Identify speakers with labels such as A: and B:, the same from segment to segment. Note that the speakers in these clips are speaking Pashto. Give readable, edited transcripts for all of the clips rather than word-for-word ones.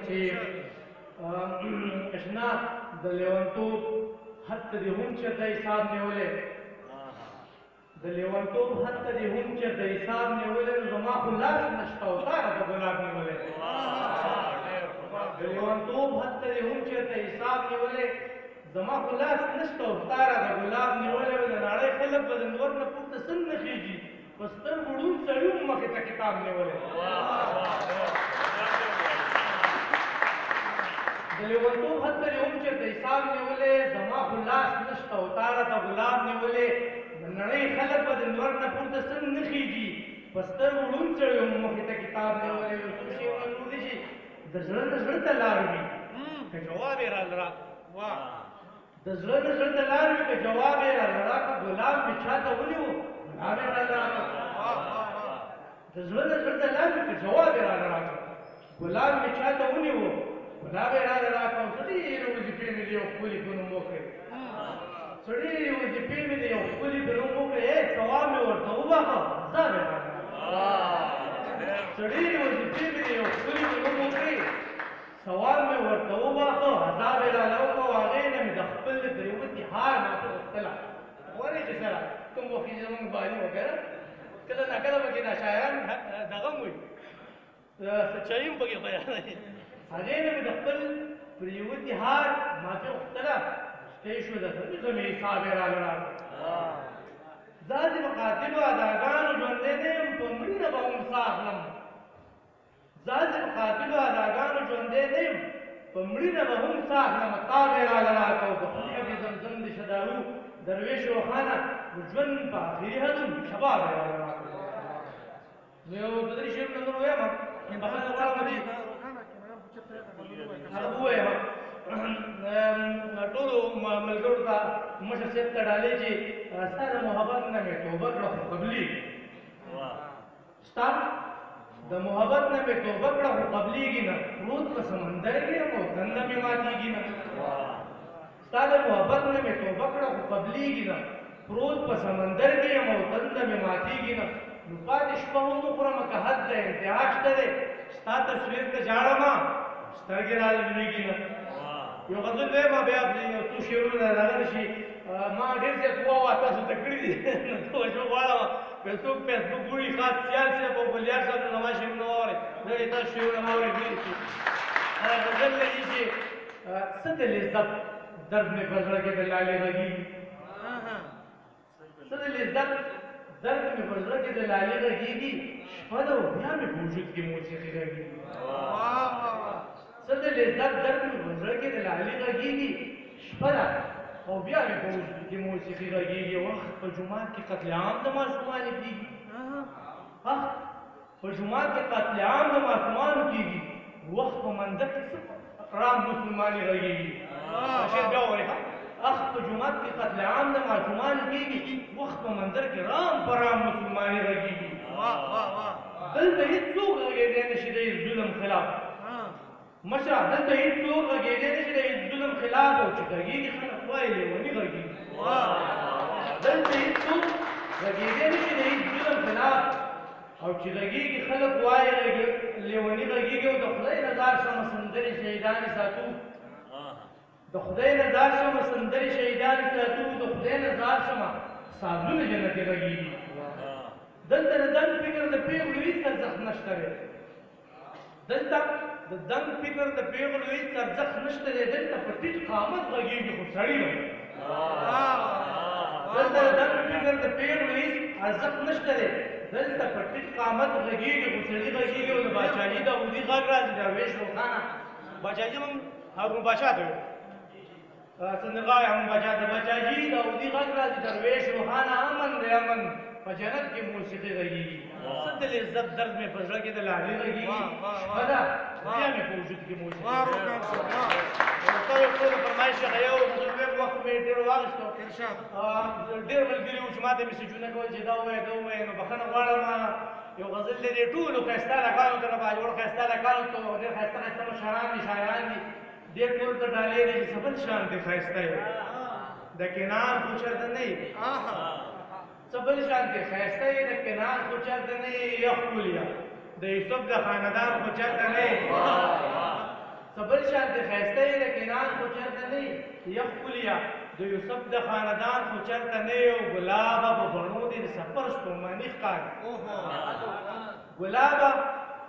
A: چې اشنا د لیونتوب حتی دې هم چېرته حساب نیولی د لیونتوب حتی دې هم چېرته حساب نیولی نو زما خو لاس نشته او تا راته ګلاب نیولی د لیونتوب حتی دې هم چېرته حساب نیولی زما خو لاس نشته او تا راته ګلاب نیولی او د نړۍ خلک به د نور نه پورته څنګ نه خېږي په سترګو ړوند سړي هم مخې ته کتاب نیولی د لیونتوب حتی دې هم چېرته حساب نیولی زما خو لاس نشته او تا راته ګلاب نیولی د نړۍ خلک به د نور نه پورته څنګ نه خېږي په سترګو ړوند سړي هم مخې ته کتاب نیولی یو څو شیونه نور دي چې د زړه نه زړه ته لار وي که جواب یې راله راکړه د زړه نه زړه ته لار وي که جواب یې راله راکړه ګلاب مې چا ته ونیو ګلاب یې راله راکړه د زړه نه زړه ته لار وي که جواب یې راله راکړه ګلاب مې چا ته ونیو ګلاب یې راله راکړه او څه ډېرې وظیفې مې د یو ښکلي په نوم وکړې څه ډېرې وظیفې مې د یو ښکلي په نوم وکړې ثواب مې ورته وبخښه عذاب یې راله څه ډېرې وظیفې مې د یو ښکلي په نوم وکړې ثواب مې ورته وبخښه عذاب یې راله وکړه او هغې نه مې د خپل د پرېوتي حال ماته غوښتله ګورې چې سره کوم وخت چې زموږ بالي وکړه کله ناکله پکې دا شاعران دغه هم وایي سچایي هم پکې بیانوي هغې نه مې د خپل پرېوتي حال ماته غوښتله سپی شو د زه مې حساب یې راله راکړه داسې په قاتلو اداګانو ژوندی نه یم په مړینه به هم ساه اخلم داسې په قاتلو اداګانو ژوندی نه یم په مړینه به هم ساه اخلم تاب یې راله راکړه او د خلیفه دې زمزم د شدارو درویش روښانه د ژوند په آخري هدم شباب یې راله راکړه نو یو دوه درې شعرونه نور ووایم بخښنه غواړم چې هغه ووایم ټولو ملګرو ته مشر صاحب ته ډالۍ چې ستا د محبت نه مې توبه کړه خو قبلېږي ستا د محبت نه مې توبه کړه خو قبلېږي نه پروت په سمندر کې یم او تنده مې ماتېږي نه ستا د محبت نه مې توبه کړه خو قبلېږي نه پروت په سمندر کې یم او تنده مې ماتېږي نه نو پاتې شپه هم وخورمه که حد دی انتها شته دی ستا تصویر ته ژاړمه سترګې راله لوېږي نه یو غزل وایم بیا یو څو شعرونه راغلی شي ما ډېر زیات ووایه تاسو ته کړي دي نو توجه غواړم که څوک فیسبوک ګوري خاص سیال صاحب او بلیار صاحب نو زما شعرونه واورئ زه یې تاسو شعرونه واورئ شي غزل لري چې څه د لذت درد مې په زړه کې د لالې غږېږي څه د لذت درد مې په زړه کې د لالې غږېږي شپه ده او بیا مې په وجود کې موسیقي غږېږي څه د لذت درد مې په زړه کې د لالې غږېږي شپه ده او بیا مې په وجود کې موسیقي غږېږي وخت په جومات کې قتل عام د ماشومانو کېږي وخت په جومات کې قتل عام د ماشومانو کېږي وخت په منظر کې څه رام مسلمانې غږېږي شعر بیا ووایي وخت په جومات کې قتل عام د ماشومانو کېږي وخت په منظر کې رام په رام مسلمانې غږېږي دلته هېڅوک غږېدی نه شي د ظلم خلاف مشره دلته هېڅوک غږېدی نه شي د ظلم خلاف او چې غږېږي خلک وایي لیوني غږېږي دلته هېڅوک غږېدی نه شي د ظلم خلاف او چې غږېږي خلک وایي لیوني غږېږي او د خدای نه ځار شمه سندرې شهیدانې ساتو د خدای نه ځار شمه سندرې شهیدانې ساتو د خدای نه ځار شمه سازونه جنتې غږېږي دلته د دنګ فکر د پېغلو هېڅ ارزښت نشته دی دلته د دنګ فکر د پېغلو هېڅ ارزښت نشته دی دلته په ټیټ قامت غږېږي خو سړي نه دلته د دنګ فکر د پېغلو هېڅ ارزښت نشته دی دلته په ټیټ قامت غږېږي خو سړي غږېږي او د باچاجي داودي غږ راځي درویش روښانه باچاجي هم هارون بادشاه ته سندرغاړی هارون بادشاه ته باچاجي داودي غږ راځي درویش روښانه امن دی امن په جنت کې موسیقي غږېږي څه د لذت درد مې په زړه کې د لالې غږېږي شپه ده بیا مې په وجود کې موسیقي ستا یو ټول فرمایش هغه یو وخت مې ډېر واخیستو ډېر ملګري وو چې ما ته میسیجونه کول چې دا ووایه دا ووایه نو بښنه غواړم یو غزل لري ټولو ښایسته لکانو ته راجوړ ښایسته لکانو ته ډېر ښایسته ښایسته مشران دي شاعران دي ډېر ټولو ته ډالۍ دی چې څه بل شان دی ښایسته یې د کنار خو چېرته نه یي څه بل شان دی ښایسته یې د کنار خو چېرته نه یي یا ښکلیا د یوسف د خاندان خو چېرته نه یي خیسته یې د کنان خو چېرته نه وي یخکلیا د یوسف د خاندان خو چېرته نه وي او ګلابه په بڼو دې د سفر ستوماني ښکاري ګلابه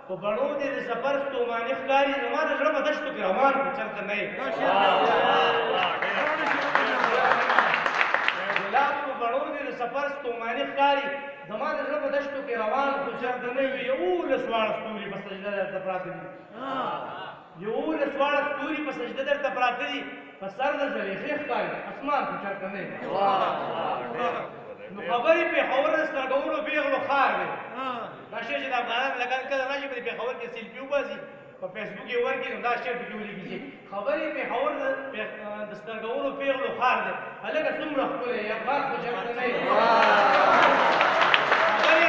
A: په بڼو دې د سفر ستوماني ښکاري زما د زړه په دشتو کې روان خو چېرته نه وي ګلاب په بڼو دې د سفر ستوماني ښکاري زما د زړه په دشتو کې روان خو چېرته نه وي 11 ستوري په سجده درته پراته دي 11 ستوري په سجده درته پراته دي په سر د زلیخې ښکاري اسمان خو چېرته نه وي نو خبرې پېښور د سترګورو پېغلو ښار دی دا شی چې د افغانانو لګن کله راشي په پېښور کې سیلفي وباسي په فیسبوک یې ورکړي نو دا شی پکې ولیکي چې خبرې پېښور د سترګورو پېغلو ښار دی هلکه څومره ښکلی یې افغان خو چېرته نه وي خبرې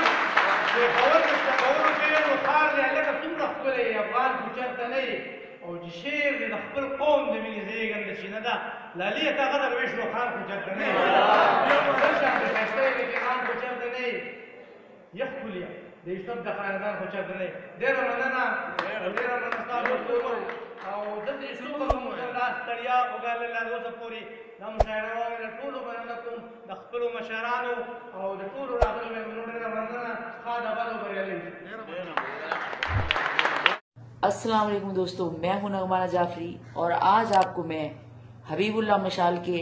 A: پېښور د سترګورو پېغلو ښار دی هلکه څومره ښکلی یې افغان خو چېرته نه وي او چې شعر دی د خپل قوم د مینې زېږنده چې نه ده لاليه تا غدر ویش روخان خو چېرته نه وي بل شان د ښایسته یې د کنعان خو چېرته نه وي یخکلیا د یوسف د خاندان خو چېرته نه وي ډېره مننه او ډېره مننه ستا ټولو او دلته چې څوک هم دا ستړیا وګالله د اوسه پورې دا مشاعره واورېده ټولو مننه کوم د خپلو مشرانو او د ټولو راغلو مېلمنو ډېره مننه ښه د بد او بریالي
B: अस्सलाम वालेकुम दोस्तों, मैं हूं नगमाना जाफरी और आज आपको मैं हबीबुल्लाह मशाल के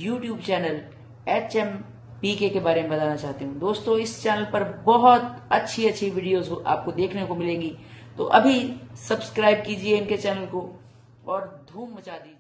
B: YouTube चैनल HMPK के बारे में बताना चाहती हूं। दोस्तों, इस चैनल पर बहुत अच्छी वीडियोस आपको देखने को मिलेंगी, तो अभी सब्सक्राइब कीजिए इनके चैनल को और धूम मचा दीजिए।